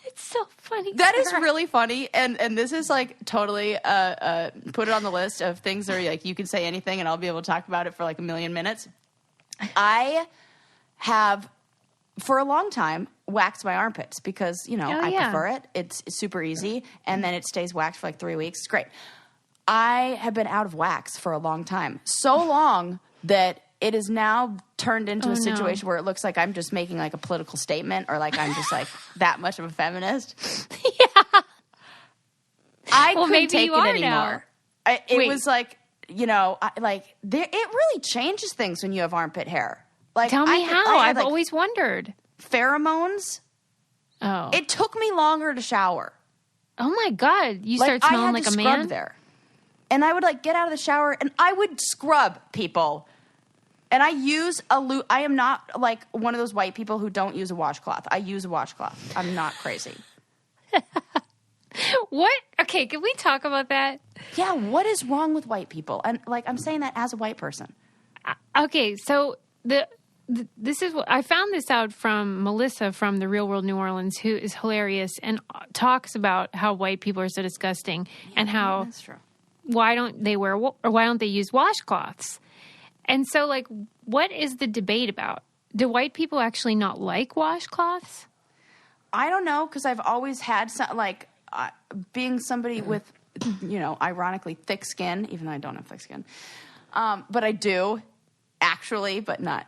It's so funny. That is really funny. And this is like totally put it on the list of things that are like you can say anything and I'll be able to talk about it for like a million minutes. I have... for a long time, waxed my armpits because, I prefer it. It's super easy. And then it stays waxed for like 3 weeks. It's great. I have been out of wax for a long time. So long that it is now turned into a situation where it looks like I'm just making like a political statement or like I'm just like that much of a feminist. Yeah. I couldn't take it anymore. It was like, it really changes things when you have armpit hair. Like, tell me how. I've always wondered. Pheromones. Oh. It took me longer to shower. Oh my God. You start smelling like a man? I had to scrub there. And I would get out of the shower and I would scrub people. And I use I am not like one of those white people who don't use a washcloth. I use a washcloth. I'm not crazy. What? Okay, can we talk about that? Yeah, what is wrong with white people? And I'm saying that as a white person. Okay, so this is what I found this out from Melissa from The Real World New Orleans, who is hilarious and talks about how white people are so disgusting and how that's true. Why don't they use washcloths? And so, what is the debate about? Do white people actually not like washcloths? I don't know, because I've always had being somebody with, ironically thick skin, even though I don't have thick skin, but I do actually, but not.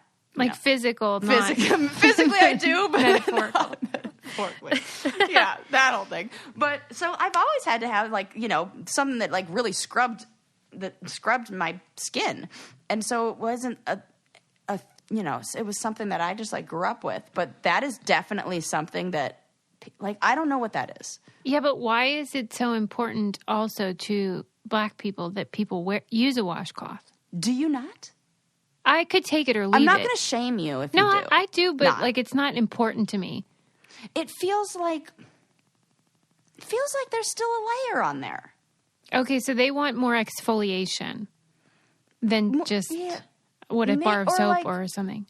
Physical. Physically I do, but metaphorical. Not metaphorically. Yeah, that whole thing. But so I've always had to have something that really scrubbed my skin. And so it wasn't it was something that I just grew up with. But that is definitely something that I don't know what that is. Yeah, but why is it so important also to black people that people use a washcloth? Do you not? I could take it or leave it. I'm not going to shame you if you do. No, I do, but it's not important to me. It feels like there's still a layer on there. Okay, so they want more exfoliation than just a bar of soap or something.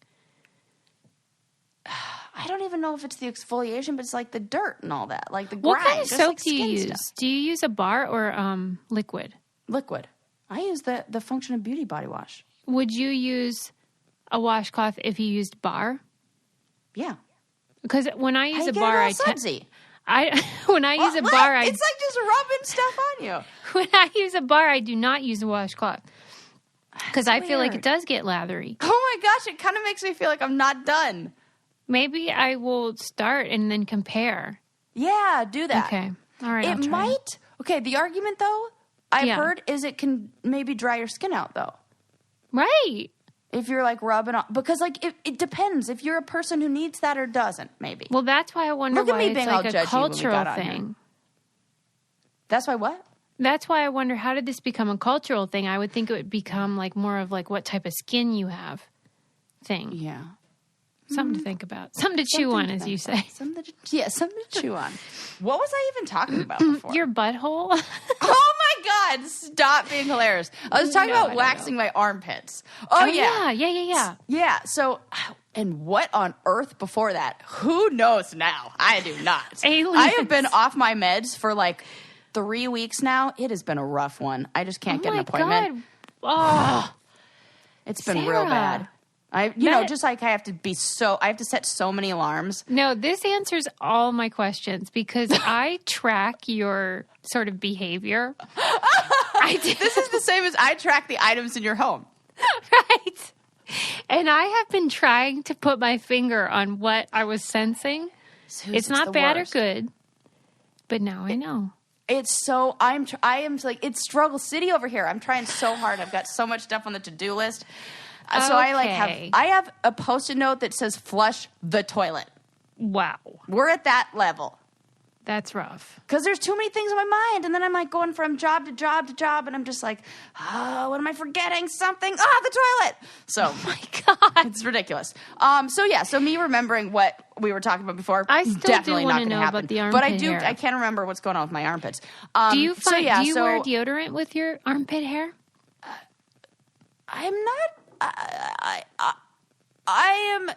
I don't even know if it's the exfoliation, but it's the dirt and all that, the grind. What kind of soap do you use? Stuff. Do you use a bar or liquid? Liquid. I use the Function of Beauty body wash. Would you use a washcloth if you used bar? Yeah. Because when I use a bar, use a bar, just rubbing stuff on you. When I use a bar, I do not use a washcloth because I feel like it does get lathery. Oh my gosh! It kind of makes me feel like I'm not done. Maybe I will start and then compare. Yeah, do that. Okay. All right. It might. Okay, the argument, though, I've heard is it can maybe dry your skin out, though. Right. If you're, like, rubbing on. Because, like, it depends if you're a person who needs that or doesn't, maybe. Well, that's why I wonder why it's like a cultural thing. That's why what? That's why I wonder, how did this become a cultural thing? I would think it would become, like, more of, like, what type of skin you have thing. Yeah. Something to think about. Something to chew on, as you say. Something to chew on. What was I even talking about before? Your butthole. Oh my God! Stop being hilarious. I was talking about waxing my armpits. Oh yeah. Yeah. So, and what on earth before that? Who knows now? I do not. Aliens. I have been off my meds for like 3 weeks now. It has been a rough one. I just can't get an appointment. God. Oh, it's been real bad. I have to set so many alarms. No, this answers all my questions because I track your sort of behavior. This is the same as I track the items in your home. Right. And I have been trying to put my finger on what I was sensing. Susie, it's not bad or good, but now I know. It's so, I am like, it's struggle city over here. I'm trying so hard. I've got so much stuff on the to-do list. So I have a Post-it note that says flush the toilet. Wow. We're at that level. That's rough. Because there's too many things on my mind. And then I'm like going from job to job to job. And I'm just like, oh, what am I forgetting? Something. The toilet. So, oh my God. It's ridiculous. So me remembering what we were talking about before, I still definitely do not want to know happen. about the armpit hair. I can't remember what's going on with my armpits. Do you wear deodorant with your armpit hair? I'm not. I am.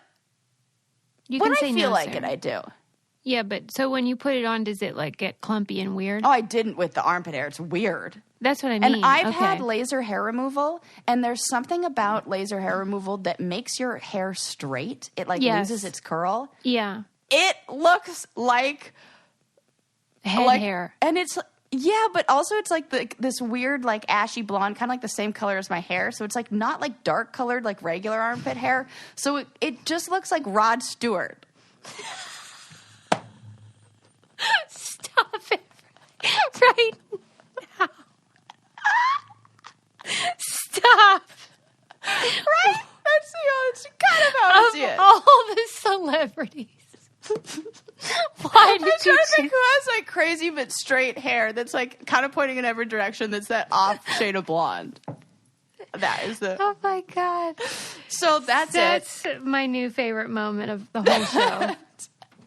You when can say I feel no, like Sarah. it, I do. Yeah, but so when you put it on, does it like get clumpy and weird? Oh, I didn't with the armpit hair. It's weird. That's what I mean. And I've had laser hair removal, and there's something about laser hair removal that makes your hair straight. It loses its curl. Yeah. It looks like head hair. And it's yeah, but also it's like this weird like ashy blonde, kind of like the same color as my hair. So it's like not like dark colored like regular armpit hair. So it just looks like Rod Stewart. Stop it right now. Stop. Right? That's kind of how I see it. All the celebrities. Why did I'm trying to think who has like crazy but straight hair that's like kind of pointing in every direction that's that off shade of blonde. That is the... Oh my God. So that's my new favorite moment of the whole show.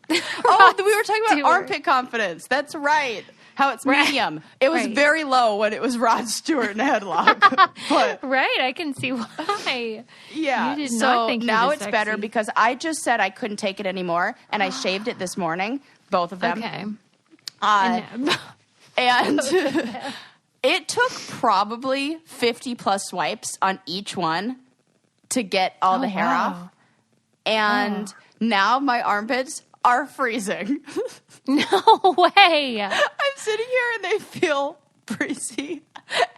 We were talking about armpit confidence. That's right. How it's medium. It was very low when it was Rod Stewart in a headlock. But, right, I can see why. Yeah. You did not think now was it's sexy. better because I just said I couldn't take it anymore, and I shaved it this morning, both of them. Okay. And it took probably 50 plus swipes on each one to get all the hair off. And now my armpits are freezing. No way. I'm sitting here and they feel breezy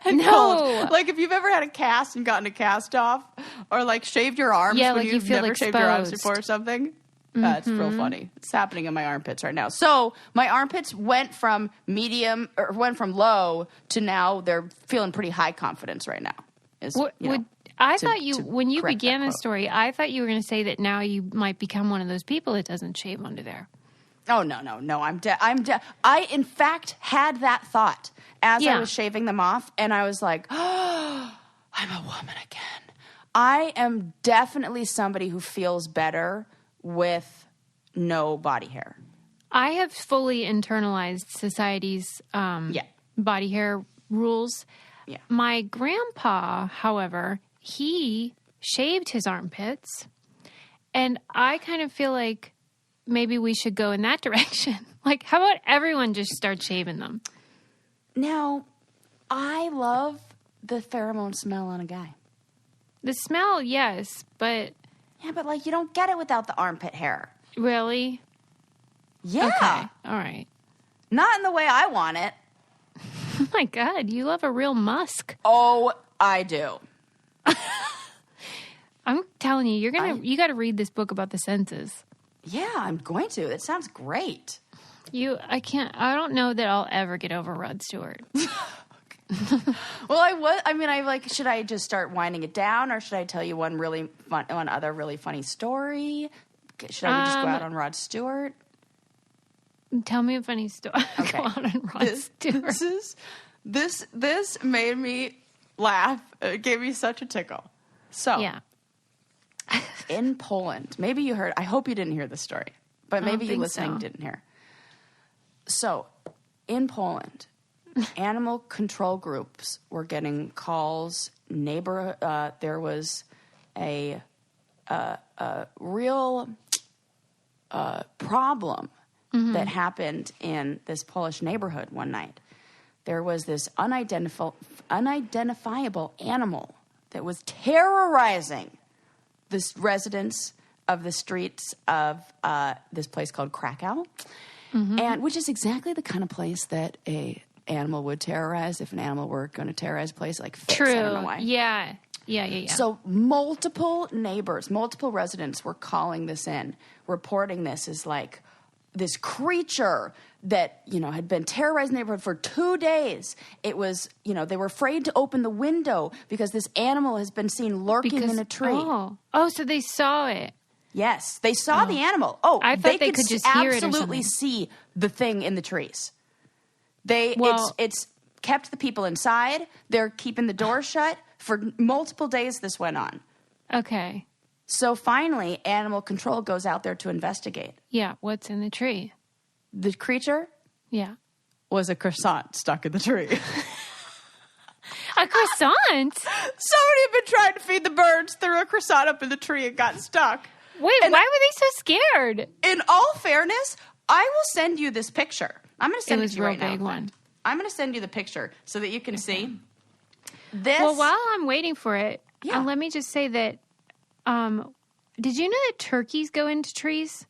and cold. Like if you've ever had a cast and gotten a cast off, or like shaved your arms when you've never shaved your arms before or something. It's real funny. It's happening in my armpits right now. So my armpits went from low to now they're feeling pretty high confidence right now. When you began the story, I thought you were going to say that now you might become one of those people that doesn't shave under there. Oh, no. I, in fact, had that thought as I was shaving them off, and I was like, oh, I'm a woman again. I am definitely somebody who feels better with no body hair. I have fully internalized society's body hair rules. Yeah. My grandpa, however, he shaved his armpits, and I kind of feel like maybe we should go in that direction. Like, how about everyone just start shaving them? Now, I love the pheromone smell on a guy. The smell, yes, but... Yeah, but, like, you don't get it without the armpit hair. Really? Yeah. Okay, all right. Not in the way I want it. Oh, my God, you love a real musk. Oh, I do. I'm telling you, you got to read this book about the senses. Yeah, I'm going to. It sounds great. I don't know that I'll ever get over Rod Stewart. Well, should I just start winding it down, or should I tell you one other really funny story? Should I just go out on Rod Stewart? Tell me a funny story. Okay. Go out on Rod Stewart. This made me laugh. It gave me such a tickle. So, yeah. In Poland, maybe you heard, I hope you didn't hear this story, but maybe you listening didn't hear. So, in Poland, animal control groups were getting calls. There was a real problem that happened in this Polish neighborhood one night. There was this unidentifiable animal that was terrorizing the residents of the streets of this place called Krakow, and which is exactly the kind of place that a animal would terrorize if an animal were going to terrorize a place like Fix. True. I don't know why. Yeah. So multiple neighbors, multiple residents were calling this in, reporting this as like this creature that, had been terrorizing the neighborhood for 2 days. It was, they were afraid to open the window because this animal has been seen lurking in a tree. Oh, so they saw it. Yes, they saw the animal. Oh, I thought they could just hear it or absolutely something. see the thing in the trees. It's kept the people inside. They're keeping the door shut. For multiple days this went on. Okay. So finally, animal control goes out there to investigate. Yeah, what's in the tree? The creature? Yeah. Was a croissant stuck in the tree. A croissant? Somebody had been trying to feed the birds, threw a croissant up in the tree and got stuck. Wait, why were they so scared? In all fairness, I will send you this picture. I'm going to send it to you right now. It was a real big one. I'm going to send you the picture so that you can see. This. Well, while I'm waiting for it, let me just say that, did you know that turkeys go into trees?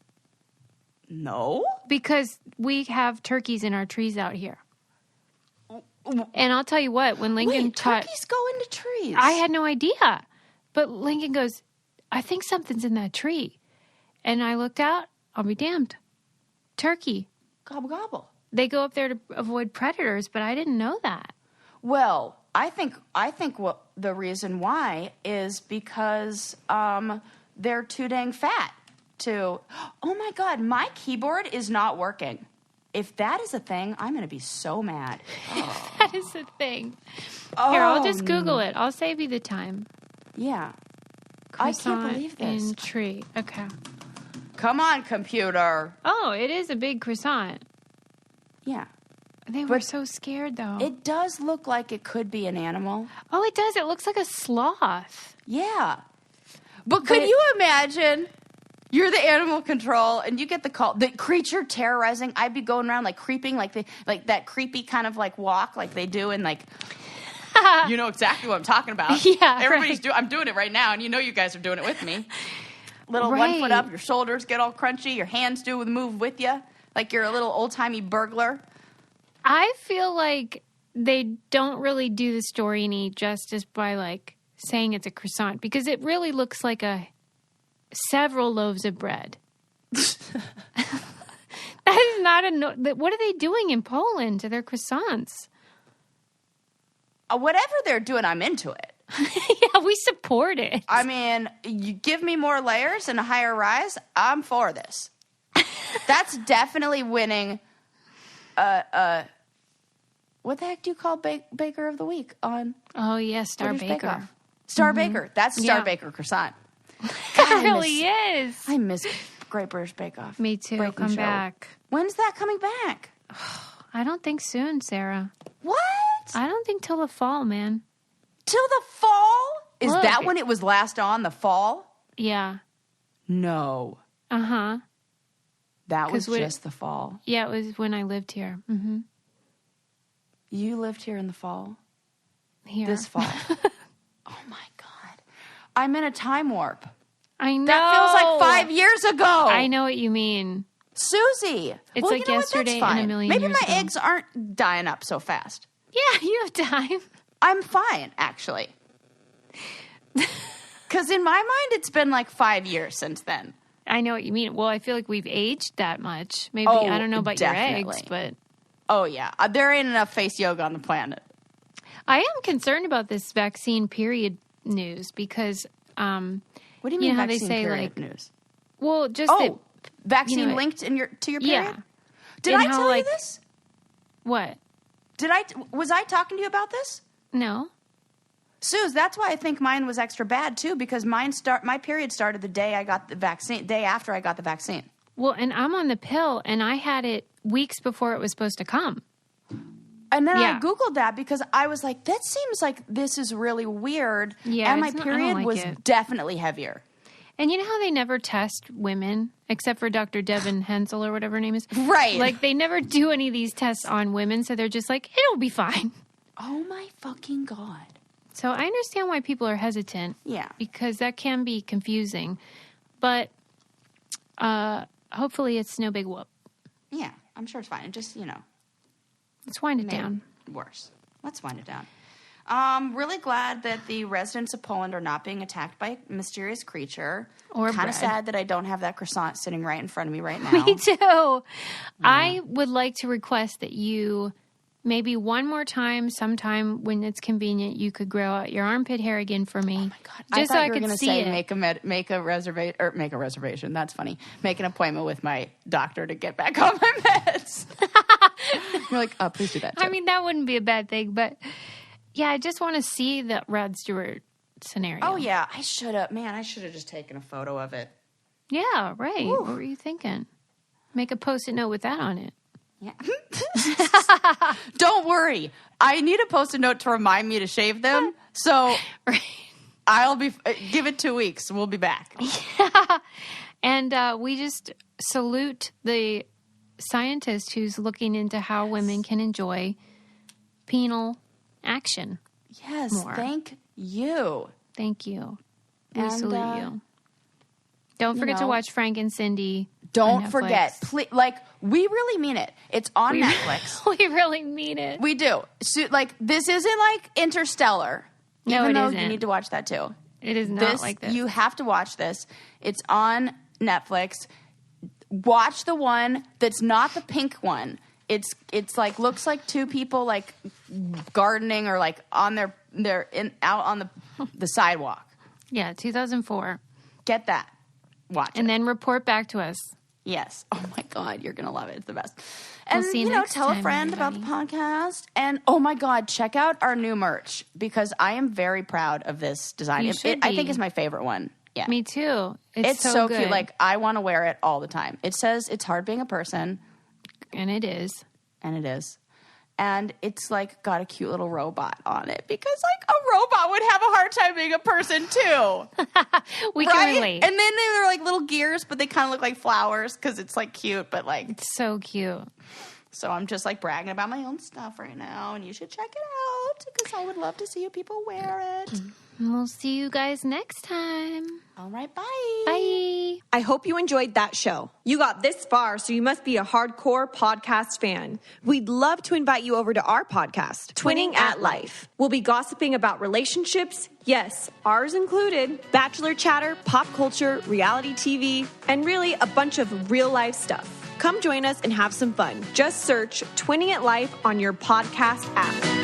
No. Because we have turkeys in our trees out here. And I'll tell you what, when Lincoln turkeys go into trees? I had no idea. But Lincoln goes, I think something's in that tree. And I looked out, I'll be damned. Turkey. Gobble, gobble. They go up there to avoid predators, but I didn't know that. Well, I think what the reason why is because they're too dang fat to. Oh my God, my keyboard is not working. If that is a thing, I'm going to be so mad. Oh. That is a thing. Here, I'll just Google it. I'll save you the time. Yeah. Croissant I can't believe this. In tree. Okay. Come on, computer. Oh, it is a big croissant. Yeah. They were so scared, though. It does look like it could be an animal. Oh, it does. It looks like a sloth. Yeah. But could you imagine you're the animal control and you get the call, the creature terrorizing? I'd be going around like creeping, like that creepy kind of like walk like they do in like, you know exactly what I'm talking about. Yeah, Everybody's I'm doing it right now, and you know you guys are doing it with me. Little 1 foot up, your shoulders get all crunchy, your hands move with you, like you're a little old-timey burglar. I feel like they don't really do the story any justice by like saying it's a croissant, because it really looks like several loaves of bread. That is not what are they doing in Poland to their croissants? Whatever they're doing, I'm into it. Yeah, we support it. I mean, you give me more layers and a higher rise, I'm for this. That's definitely winning. What the heck do you call Baker of the Week on? Oh, yeah, Star Baker. Star Baker. That's Star Baker croissant. God, it really is. I miss Great British Bake Off. Me too. Come back. When's that coming back? I don't think soon, Sarah. What? I don't think till the fall, man. Till the fall? Is Look, that when it was last on, the fall? Yeah. No. Uh-huh. That was just the fall. Yeah, it was when I lived here. Mm-hmm. You lived here in the fall? Here. This fall. Oh, my God. I'm in a time warp. I know. That feels like 5 years ago. I know what you mean. Susie. It's like yesterday and a million Maybe years my ago. eggs aren't dying up so fast. Yeah, you have time. I'm fine, actually. Because in my mind, it's been like 5 years since then. I know what you mean. Well, I feel like we've aged that much. Maybe, I don't know about definitely. Your eggs, but... Oh, yeah. There ain't enough face yoga on the planet. I am concerned about this vaccine period news because... what do you mean vaccine period news? Well, just vaccine linked to your period? Yeah. Did I tell you this? What? Was I talking to you about this? No. Suze, that's why I think mine was extra bad too, because my period started the day I got the vaccine, day after I got the vaccine. Well, and I'm on the pill, and I had it weeks before it was supposed to come. And then I Googled that because I was like, that seems like this is really weird. Yeah, and my period was definitely heavier. And you know how they never test women, except for Dr. Devin Hensel or whatever her name is? Right. Like, they never do any of these tests on women, so they're just like, it'll be fine. Oh, my fucking God. So I understand why people are hesitant. Yeah. Because that can be confusing. But hopefully it's no big whoop. Yeah, I'm sure it's fine. It just, let's wind it down. Worse. Let's wind it down. Really glad that the residents of Poland are not being attacked by a mysterious creature. Or kind of sad that I don't have that croissant sitting right in front of me right now. Me too. Yeah. I would like to request that you... Maybe one more time, sometime when it's convenient, you could grow out your armpit hair again for me. Oh my God! Just so I could see it. Make a reservation. That's funny. Make an appointment with my doctor to get back on my meds. You're like, oh, please do that too. I mean, that wouldn't be a bad thing, but yeah, I just want to see the Rod Stewart scenario. Oh yeah, I should have. Man, I should have just taken a photo of it. Yeah, right. Ooh. What were you thinking? Make a Post-it note with that on it. Yeah. Don't worry. I need a Post-it note to remind me to shave them. So I'll give it 2 weeks. We'll be back. Yeah. And we just salute the scientist who's looking into how women can enjoy penile action. Yes. More. Thank you. Thank you. We salute you. Don't forget to watch Frank and Cindy. Don't forget. Please, we really mean it. It's on Netflix. We really mean it. We do. So, this isn't like Interstellar. No, even though isn't. You need to watch that too. It is not like this. You have to watch this. It's on Netflix. Watch the one that's not the pink one. It's looks like two people gardening or on out on the sidewalk. Yeah, 2004. Get that. Watch it. And then report back to us. Yes. Oh my God, you're gonna love it. It's the best. And we'll see you next tell time, a friend everybody. about the podcast. And oh my God, check out our new merch because I am very proud of this design. I think it's my favorite one. Yeah. Me too. It's so good. cute. I want to wear it all the time. It says it's hard being a person. And it is. And it's got a cute little robot on it because a robot would have a hard time being a person too. We can relate. And then they're little gears, but they kind of look like flowers because it's cute, but it's so cute. So I'm just bragging about my own stuff right now, and you should check it out because I would love to see you people wear it. We'll see you guys next time. All right, bye. Bye. I hope you enjoyed that show. You got this far, so you must be a hardcore podcast fan. We'd love to invite you over to our podcast, Twinning at Life. We'll be gossiping about relationships, yes, ours included, bachelor chatter, pop culture, reality TV, and really a bunch of real-life stuff. Come join us and have some fun. Just search Twinning at Life on your podcast app.